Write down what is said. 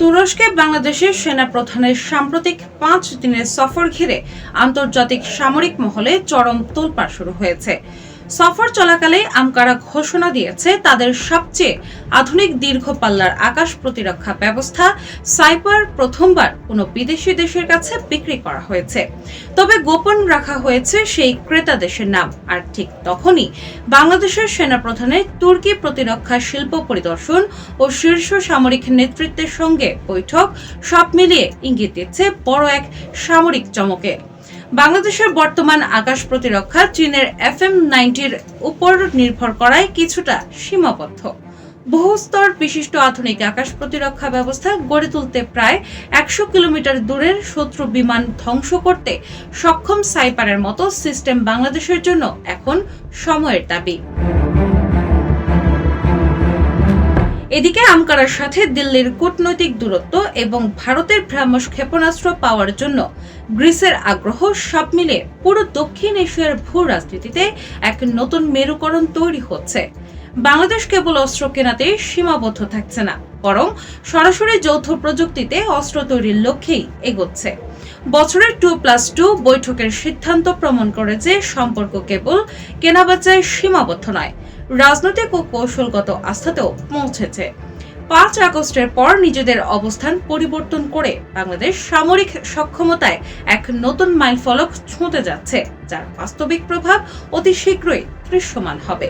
তুরস্কে বাংলাদেশের সেনাপ্রধানের সাম্প্রতিক ৫ দিনের সফর ঘিরে আন্তর্জাতিক সামরিক মহলে চরম তোলপাড় শুরু হয়েছে। সফর চলাকালে আঙ্কারা ঘোষণা দিয়েছে তাদের সবচেয়ে আধুনিক দীর্ঘ পাল্লার আকাশ প্রতিরক্ষা ব্যবস্থা সাইপার প্রথমবার কোনো বিদেশি দেশের কাছে বিক্রি করা হয়েছে। তবে গোপন রাখা হয়েছে সেই ক্রেতা দেশের নাম। আর ঠিক তখনই বাংলাদেশের সেনাপ্রধানের তুর্কি প্রতিরক্ষা শিল্প পরিদর্শন ও শীর্ষ সামরিক নেতৃত্বের সঙ্গে বৈঠক সব মিলিয়ে ইঙ্গিত দিচ্ছে বড় এক সামরিক চমকে। বাংলাদেশের বর্তমান আকাশ প্রতিরক্ষা চীনের FM-90 উপর নির্ভর করায় কিছুটা সীমাবদ্ধ। বহুস্তর বিশিষ্ট আধুনিক আকাশ প্রতিরক্ষা ব্যবস্থা গড়ে তুলতে প্রায় ১০০ কিলোমিটার দূরের শত্রু বিমান ধ্বংস করতে সক্ষম সাইপারের মতো সিস্টেম বাংলাদেশের জন্য এখন সময়ের দাবি। এদিকে আঙ্কারার সাথে দিল্লির কূটনৈতিক দূরত্ব এবং ভারতের ব্রাহ্মস ক্ষেপণাস্ত্র পাওয়ার জন্য গ্রিসের আগ্রহ সব মিলে পুরো দক্ষিণ এশিয়ার ভূ রাজনীতিতে এক নতুন মেরুকরণ তৈরি হচ্ছে। বাংলাদেশ কেবল অস্ত্র কেনাতে সীমাবদ্ধ থাকছে না, বরং সরাসরি যৌথ প্রযুক্তিতে অস্ত্র তৈরির লক্ষ্যেই এগোচ্ছে। বছরের 2+2 বৈঠকের সিদ্ধান্ত প্রমাণ করে যে সম্পর্ক কেবল কেনাবেচায় সীমাবদ্ধ নয়, রাজনৈতিক ও কৌশলগত আস্থাতেও পৌঁছেছে। ৫ আগস্টের পর নিজেদের অবস্থান পরিবর্তন করে বাংলাদেশ সামরিক সক্ষমতায় এক নতুন মাইলফলক ছুঁতে যাচ্ছে, যার বাস্তবিক প্রভাব অতি শীঘ্রই দৃশ্যমান হবে।